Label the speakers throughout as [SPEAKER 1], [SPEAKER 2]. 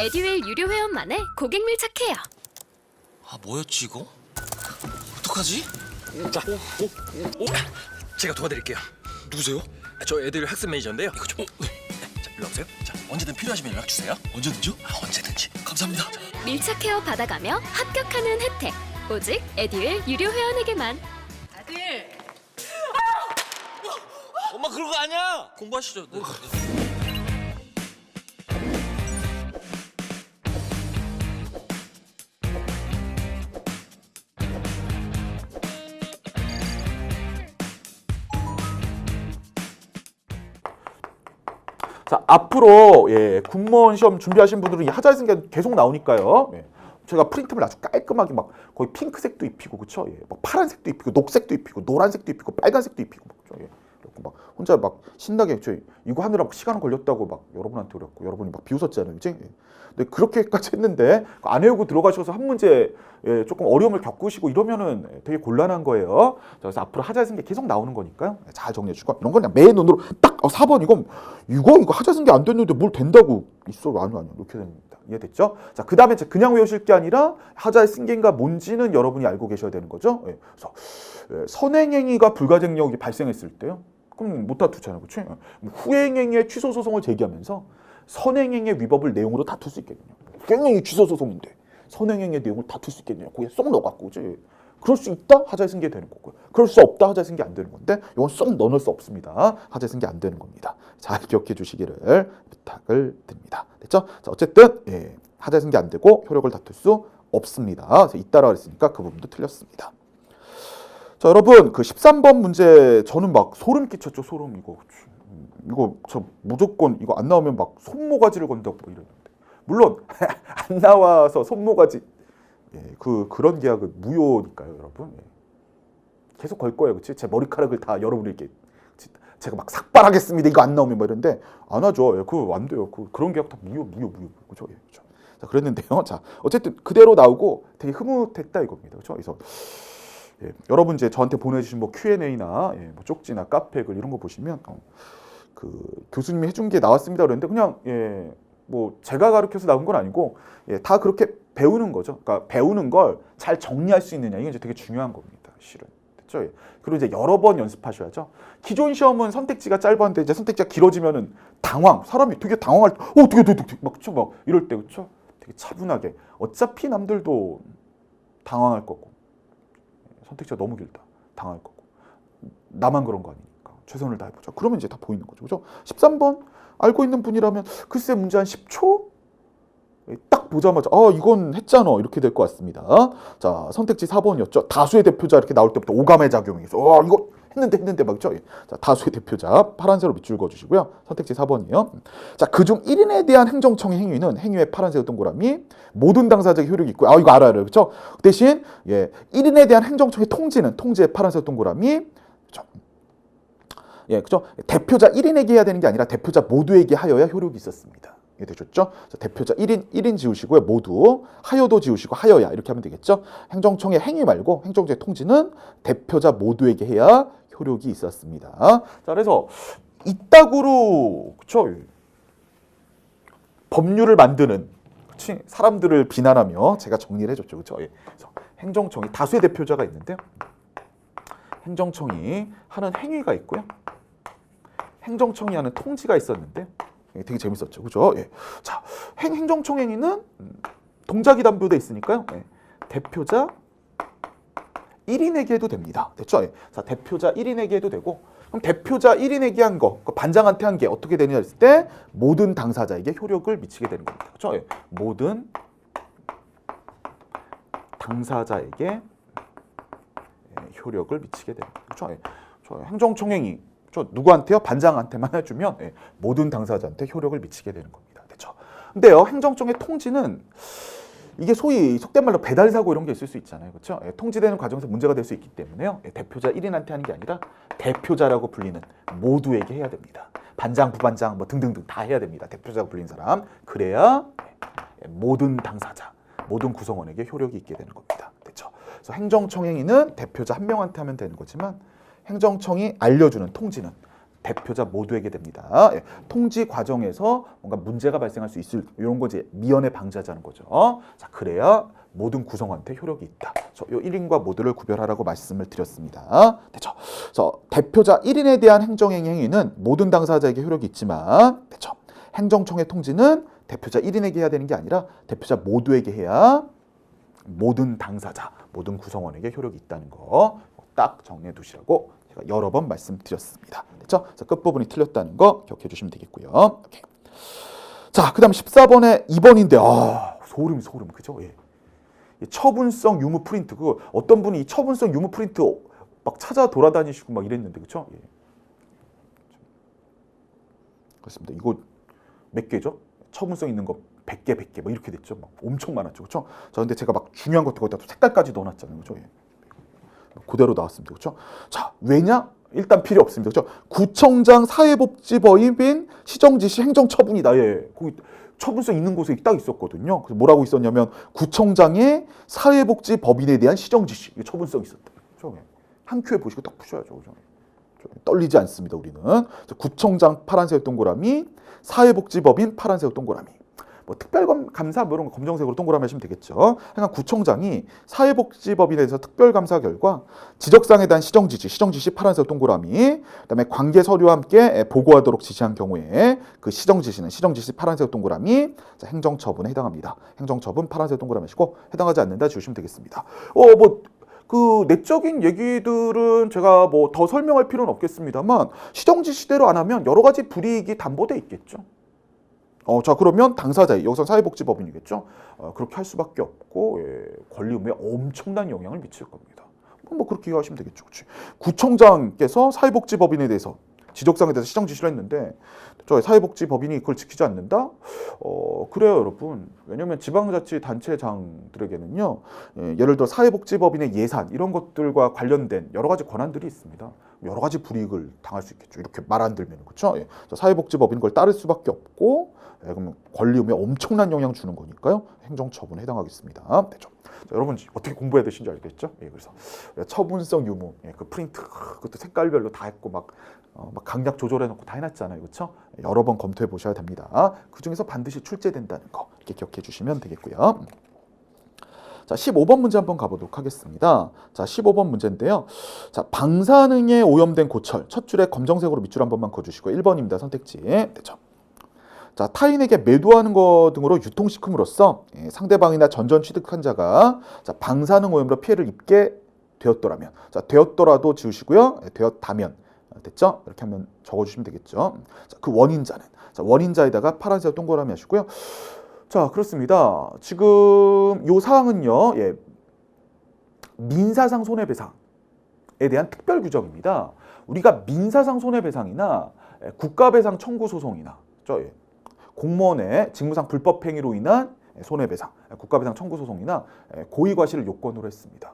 [SPEAKER 1] 에듀윌 유료 회원만의 고객 밀착해요.
[SPEAKER 2] 아, 뭐였지 이거? 어떡하지? 자, 제가 도와드릴게요. 누구세요? 저 애들 학습 매니저인데요. 이거 좀. 자, 일로 오세요. 자, 언제든 필요하시면 연락 주세요. 언제든지요? 아, 언제든지. 감사합니다.
[SPEAKER 1] 밀착 헤어 받아가며 합격하는 혜택. 오직 에듀윌 유료 회원에게만.
[SPEAKER 3] 아들,
[SPEAKER 2] 엄마 그런 거 아니야. 공부하시죠. 네.
[SPEAKER 4] 자, 앞으로 군무원 시험 준비하신 분들은 이 하자의 승계 계속 나오니까요. 제가 프린트를 아주 깔끔하게 막 거의 핑크색도 입히고 그쵸? 막 파란색도 입히고 녹색도 입히고 노란색도 입히고 빨간색도 입히고 그쵸? 그래갖고 막 혼자 막 신나게 이거 하느라 막 시간 걸렸다고 막 여러분한테 그랬고 여러분이 막 비웃었잖아요, 그치? 근데 그렇게까지 했는데 안 외우고 들어가셔서 한 문제 조금 어려움을 겪으시고 이러면은 되게 곤란한 거예요. 그래서 앞으로 하자의 승계 계속 나오는 거니까요. 잘 정리해주고 이런 건 그냥 매 눈으로 딱 4번 이거 하자의 승계 안 됐는데 뭘 된다고 있어? 아니요 이렇게 됩니다. 이해됐죠? 자, 그 다음에 그냥 외우실 게 아니라 하자의 승계가 뭔지는 여러분이 알고 계셔야 되는 거죠. 그래서 선행행위가 불가증력이 발생했을 때요. 그럼 못 다투잖아요, 그렇지? 후행행위의 취소 소송을 제기하면서 선행행위의 위법을 내용으로 다툴 수 있겠느냐? 후행행위 취소 소송인데 선행행위의 내용을 다툴 수 있겠느냐? 거기에 쏙 넣어갖고, 그렇지? 그럴 수 있다? 하자의 승계 되는 거고요. 그럴 수 없다? 하자의 승계 안 되는 건데 이건 쏙 넣어놓을 수 없습니다. 하자의 승계 안 되는 겁니다. 잘 기억해 주시기를 부탁을 드립니다. 됐죠? 자, 어쨌든 하자의 승계 안 되고 효력을 다툴 수 없습니다. 잇따라 그랬으니까 그 부분도 틀렸습니다. 자, 여러분 그 13번 문제 저는 막 소름 끼쳤죠. 소름 이거 저 무조건 이거 안 나오면 막 손모가지를 건다고 이러는데 물론 안 나와서 손모가지 그런 계약은 무효니까요, 여러분. 계속 걸 거예요, 그렇지? 제 머리카락을 다 여러분이 이렇게 제가 막 삭발하겠습니다. 이거 안 나오면 뭐 이런데 안 하죠. 그거 안 돼요. 그런 계약 다 무효. 그렇죠? 그렇죠. 자, 그랬는데요. 자, 어쨌든 그대로 나오고 되게 흐뭇했다 이겁니다. 그렇죠? 그래서 여러분 이제 저한테 보내주신 뭐 Q&A나 뭐 쪽지나 카페 글 이런 거 보시면 그 교수님이 해준 게 나왔습니다 그랬는데 그냥 뭐 제가 가르쳐서 나온 건 아니고 다 그렇게 배우는 거죠. 그러니까 배우는 걸 잘 정리할 수 있느냐 이게 이제 되게 중요한 겁니다. 실은. 됐죠? 그리고 이제 여러 번 연습하셔야죠. 기존 시험은 선택지가 짧았는데 이제 선택지가 길어지면은 사람이 되게 당황할 때 어떻게 막 그쵸? 막 이럴 때 그쵸? 되게 차분하게 어차피 남들도 당황할 거고 선택지가 너무 길다. 당할 거고. 나만 그런 거 아니니까. 최선을 다해보자. 그러면 이제 다 보이는 거죠. 그죠? 13번 알고 있는 분이라면 글쎄 문제 한 10초? 딱 보자마자 이건 했잖아. 이렇게 될 것 같습니다. 자, 선택지 4번이었죠. 다수의 대표자 이렇게 나올 때부터 오감의 작용이 있어. 이거 했는데 맞죠? 자, 다수의 대표자 파란색으로 밑줄 그어주시고요. 선택지 4번이요. 자, 그중 1인에 대한 행정청의 행위는 행위의 파란색 동그라미 모든 당사자의 효력이 있고요. 이거 알아요. 그렇죠? 대신 1인에 대한 행정청의 통지의 파란색 동그라미 그렇죠? 대표자 1인에게 해야 되는 게 아니라 대표자 모두에게 하여야 효력이 있었습니다. 되셨죠? 대표자 1인 지우시고요. 모두 하여도 지우시고 하여야 이렇게 하면 되겠죠? 행정청의 행위 말고 행정청의 통지는 대표자 모두에게 해야 효력이 있었습니다. 자, 그래서 이따구로 그쵸? 법률을 만드는 그치? 사람들을 비난하며 제가 정리를 해줬죠. 그쵸? 그래서 행정청이 다수의 대표자가 있는데요. 행정청이 하는 행위가 있고요. 행정청이 하는 통지가 있었는데 되게 재밌었죠. 그죠? 자, 행정청 행위는 동작이 담보돼 있으니까요. 대표자 1인에게 해도 됩니다. 됐죠? 자, 대표자 1인에게 해도 되고 그럼 대표자 1인에게 한 거, 반장한테 한 게 어떻게 되느냐 했을 때 모든 당사자에게 효력을 미치게 되는 겁니다. 그렇죠? 모든 당사자에게 효력을 미치게 되는 거죠. 그렇죠? 행정청 행위 누구한테요? 반장한테만 해주면 모든 당사자한테 효력을 미치게 되는 겁니다. 됐죠? 근데요, 행정청의 통지는 이게 소위 속된 말로 배달 사고 이런 게 있을 수 있잖아요. 그렇죠? 통지되는 과정에서 문제가 될 수 있기 때문에요. 대표자 1인한테 하는 게 아니라 대표자라고 불리는 모두에게 해야 됩니다. 반장, 부반장 뭐 등등등 다 해야 됩니다. 대표자가 불린 사람. 그래야 모든 당사자, 모든 구성원에게 효력이 있게 되는 겁니다. 됐죠? 그래서 행정청 행위는 대표자 한 명한테 하면 되는 거지만 행정청이 알려주는 통지는 대표자 모두에게 됩니다. 예, 통지 과정에서 뭔가 문제가 발생할 수 있을 이런 거 이제 미연에 방지하자는 거죠. 자, 그래야 모든 구성원한테 효력이 있다. 이 1인과 모두를 구별하라고 말씀을 드렸습니다. 됐죠? 그래서 대표자 1인에 대한 행정행위는 모든 당사자에게 효력이 있지만, 됐죠? 행정청의 통지는 대표자 1인에게 해야 되는 게 아니라 대표자 모두에게 해야 모든 당사자, 모든 구성원에게 효력이 있다는 거 딱 정리해 두시라고 제가 여러 번 말씀드렸습니다. 됐죠? 그래서 끝부분이 틀렸다는 거 기억해 주시면 되겠고요. 오케이. 자, 그 다음 14번에 2번인데, 소름, 그죠? 예. 처분성 유무 프린트, 그 어떤 분이 이 처분성 유무 프린트 막 찾아 돌아다니시고 막 이랬는데, 그쵸? 예. 그렇습니다. 이거 몇 개죠? 처분성 있는 거 100개 뭐 이렇게 됐죠. 막 엄청 많았죠. 그쵸? 자, 근데 제가 막 중요한 것도 거기다 또 색깔까지 넣어놨잖아요. 그죠? 예. 그대로 나왔습니다. 그렇죠? 자, 왜냐? 일단 필요 없습니다. 그렇죠? 구청장 사회복지법인 시정지시 행정처분이다. 예. 거기 처분성 있는 곳에 딱 있었거든요. 그래서 뭐라고 있었냐면 구청장의 사회복지법인에 대한 시정지시. 이게 처분성 있었다. 그렇죠? 예. 한 큐에 보시고 딱 푸셔야죠. 그렇죠? 떨리지 않습니다. 우리는. 구청장 파란색 동그라미, 사회복지법인 파란색 동그라미. 뭐 특별감사 뭐 이런 거 검정색으로 동그라미 하시면 되겠죠. 그러니까 구청장이 사회복지법인에 대해서 특별감사 결과 지적사항에 대한 시정지시 파란색 동그라미, 그다음에 관계 서류와 함께 보고하도록 지시한 경우에 그 시정지시 파란색 동그라미, 자, 행정처분에 해당합니다. 행정처분 파란색 동그라미 하시고 해당하지 않는다 주시면 되겠습니다. 그 내적인 얘기들은 제가 뭐 더 설명할 필요는 없겠습니다만 시정지시대로 안 하면 여러 가지 불이익이 담보돼 있겠죠. 자, 그러면 당사자, 여기서 사회복지법인이겠죠. 그렇게 할 수밖에 없고, 예, 권리 의무에 엄청난 영향을 미칠 겁니다. 뭐 그렇게 이해하시면 되겠죠. 그치? 구청장께서 사회복지법인에 대해서 지적사항에 대해서 시정지시를 했는데 저희 사회복지법인이 그걸 지키지 않는다? 그래요, 여러분. 왜냐하면 지방자치단체장들에게는요, 예를 들어 사회복지법인의 예산 이런 것들과 관련된 여러 가지 권한들이 있습니다. 여러 가지 불이익을 당할 수 있겠죠. 이렇게 말 안 들면, 그렇죠? 예. 사회복지법인 걸 따를 수밖에 없고, 그러면 권리 의무에 엄청난 영향 주는 거니까요. 행정처분에 해당하겠습니다. 됐죠? 자, 여러분 어떻게 공부해야 되신지 알겠죠? 예, 그래서 처분성 유무, 그 프린트 그것도 색깔별로 다 했고 막 강약 조절해놓고 다 해놨잖아요, 그렇죠? 여러 번 검토해 보셔야 됩니다. 그 중에서 반드시 출제된다는 거 이렇게 기억해 주시면 되겠고요. 자, 15번 문제 한번 가보도록 하겠습니다. 자, 15번 문제인데요. 자, 방사능에 오염된 고철 첫 줄에 검정색으로 밑줄 한 번만 그어주시고 1번입니다. 선택지. 됐죠? 자, 타인에게 매도하는 것 등으로 유통시킴으로써 상대방이나 전전 취득한 자가 자, 방사능 오염으로 피해를 입게 되었더라면, 자, 되었더라도 지우시고요. 되었다면, 됐죠? 이렇게 하면 적어주시면 되겠죠. 자, 그 원인자는, 자, 원인자에다가 파란색 동그라미 하시고요. 자, 그렇습니다. 지금 요 사항은요, 예, 민사상 손해배상에 대한 특별 규정입니다. 우리가 민사상 손해배상이나 국가배상 청구 소송이나, 예, 공무원의 직무상 불법 행위로 인한 손해배상, 국가배상 청구 소송이나 고의과실을 요건으로 했습니다.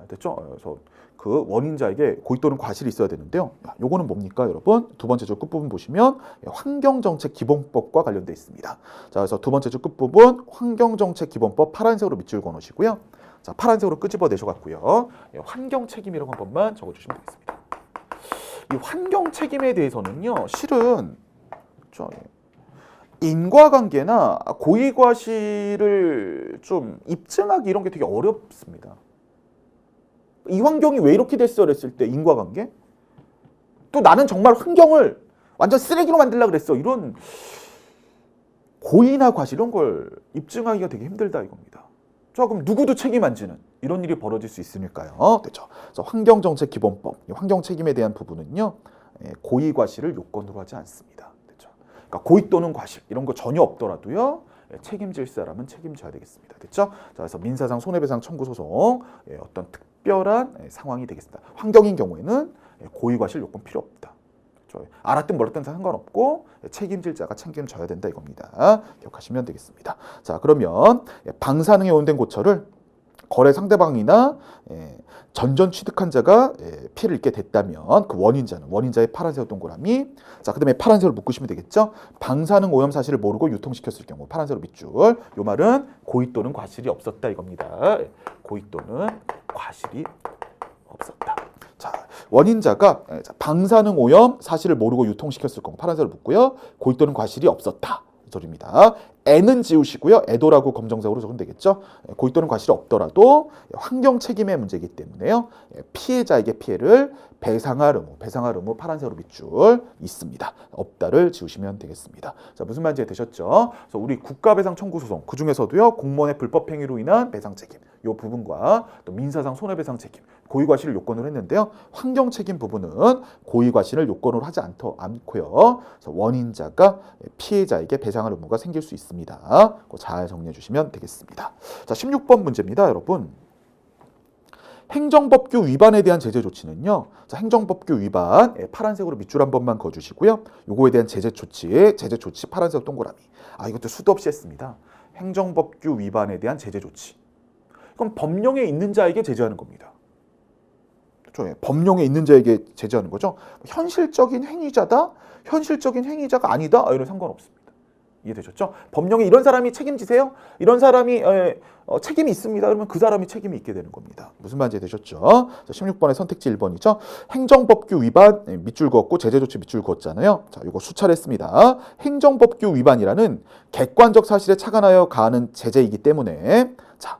[SPEAKER 4] 됐죠? 그래서 그 원인자에게 고의 또는 과실이 있어야 되는데요. 요거는 뭡니까, 여러분? 두 번째 줄 끝부분 보시면 환경정책기본법과 관련돼 있습니다. 자, 그래서 두 번째 줄 끝부분 환경정책기본법 파란색으로 밑줄 그어놓으시고요. 자, 파란색으로 끄집어 내셔갖고요. 환경책임이라고 한 번만 적어주시면 되겠습니다. 이 환경책임에 대해서는요, 실은 인과관계나 고의과실을 좀 입증하기 이런 게 되게 어렵습니다. 이 환경이 왜 이렇게 됐어? 그랬을 때 인과관계? 또 나는 정말 환경을 완전 쓰레기로 만들려고 그랬어. 이런 고의나 과실 이런 걸 입증하기가 되게 힘들다 이겁니다. 자, 그럼 누구도 책임 안 지는 이런 일이 벌어질 수 있으니까요. 됐죠? 그래서 환경정책기본법, 환경책임에 대한 부분은요, 고의과실을 요건으로 하지 않습니다. 됐죠? 그러니까 고의 또는 과실 이런 거 전혀 없더라도요, 책임질 사람은 책임져야 되겠습니다. 됐죠? 자, 그래서 민사상 손해배상 청구 소송 어떤 특별한 상황이 되겠습니다. 환경인 경우에는 고의과실 요건 필요 없다. 그렇죠? 알았든 몰랐든 상관없고 책임질 자가 책임져야 된다 이겁니다. 기억하시면 되겠습니다. 자, 그러면 방사능에 오염된 고철을 거래 상대방이나 전전 취득한 자가 피해를 입게 됐다면 그 원인자의 파란색 동그라미, 자, 그다음에 파란색으로 묶으시면 되겠죠. 방사능 오염 사실을 모르고 유통시켰을 경우 파란색으로 밑줄. 요 말은 고의 또는 과실이 없었다 이겁니다. 고의 또는 과실이 없었다. 자, 원인자가 방사능 오염 사실을 모르고 유통시켰을 경우 파란색으로 묻고요. 고의 또는 과실이 없었다. 이 소리입니다. 애는 지우시고요. 애도라고 검정색으로 적으면 되겠죠. 고의 또는 과실이 없더라도 환경 책임의 문제이기 때문에요. 피해자에게 피해를 배상할 의무 파란색으로 밑줄 있습니다. 없다를 지우시면 되겠습니다. 자, 무슨 말인지 되셨죠? 그래서 우리 국가배상 청구 소송 그 중에서도요 공무원의 불법 행위로 인한 배상 책임 이 부분과 또 민사상 손해배상 책임 고의 과실을 요건으로 했는데요. 환경 책임 부분은 고의 과실을 요건으로 하지 않고요. 그래서 원인자가 피해자에게 배상할 의무가 생길 수 있습니다. 잘 정리해 주시면 되겠습니다. 자, 16번 문제입니다, 여러분. 행정법규 위반에 대한 제재 조치는요. 자, 행정법규 위반 파란색으로 밑줄 한 번만 그어주시고요. 요거에 대한 제재 조치 파란색 동그라미. 이것도 수도 없이 했습니다. 행정법규 위반에 대한 제재 조치. 그럼 법령에 있는 자에게 제재하는 겁니다. 그렇죠? 법령에 있는 자에게 제재하는 거죠. 현실적인 행위자다, 현실적인 행위자가 아니다 이런 상관없습니다. 이해되셨죠? 법령에 이런 사람이 책임지세요? 이런 사람이 책임이 있습니다. 그러면 그 사람이 책임이 있게 되는 겁니다. 무슨 말인지 되셨죠? 자, 16번의 선택지 1번이죠. 행정법규 위반 밑줄 그었고 제재조치 밑줄 그었잖아요. 자, 이거 수차례 했습니다. 행정법규 위반이라는 객관적 사실에 착안하여 가하는 제재이기 때문에 자,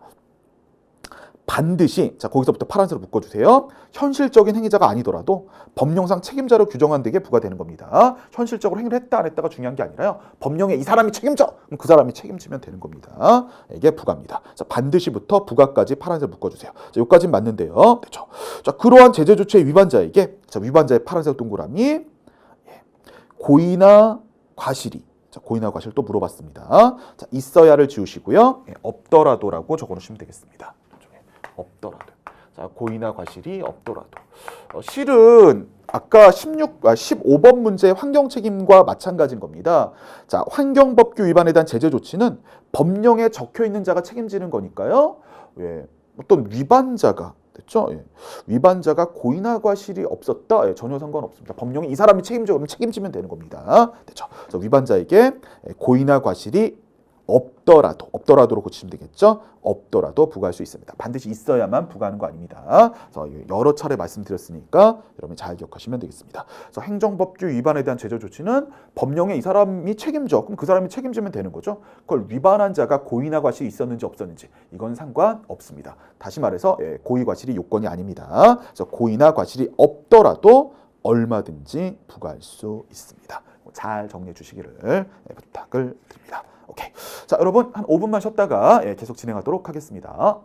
[SPEAKER 4] 반드시 거기서부터 파란색으로 묶어주세요. 현실적인 행위자가 아니더라도 법령상 책임자로 규정한 데게 부과되는 겁니다. 현실적으로 행위를 했다 안 했다가 중요한 게 아니라요. 법령에 이 사람이 책임져! 그럼 그 사람이 책임지면 되는 겁니다. 이게 부과입니다. 자, 반드시부터 부과까지 파란색으로 묶어주세요. 자, 여기까지는 맞는데요. 그렇죠. 자, 그러한 제재 조치의 위반자에게 위반자의 파란색 동그라미 고의나 과실이 고의나 과실 또 물어봤습니다. 자, 있어야를 지우시고요. 없더라도라고 적어놓으시면 되겠습니다. 없더라도. 자, 고의나 과실이 없더라도. 실은 아까 15번 문제 환경 책임과 마찬가지인 겁니다. 자, 환경법규 위반에 대한 제재 조치는 법령에 적혀 있는 자가 책임지는 거니까요. 어떤 위반자가 됐죠? 위반자가 고의나 과실이 없었다. 전혀 상관없습니다. 법령에 이 사람이 책임져 그러면 책임지면 되는 겁니다. 됐죠? 그래서 위반자에게 고의나 과실이 없더라도로 고치시면 되겠죠. 없더라도 부과할 수 있습니다. 반드시 있어야만 부과하는 거 아닙니다. 그래서 여러 차례 말씀드렸으니까 여러분이 잘 기억하시면 되겠습니다. 그래서 행정법규 위반에 대한 제재 조치는 법령에 이 사람이 책임져. 그럼 그 사람이 책임지면 되는 거죠. 그걸 위반한 자가 고의나 과실이 있었는지 없었는지 이건 상관없습니다. 다시 말해서 고의 과실이 요건이 아닙니다. 그래서 고의나 과실이 없더라도 얼마든지 부과할 수 있습니다. 잘 정리해 주시기를 부탁을 드립니다. 오케이. 자, 여러분 한 5분만 쉬었다가 계속 진행하도록 하겠습니다.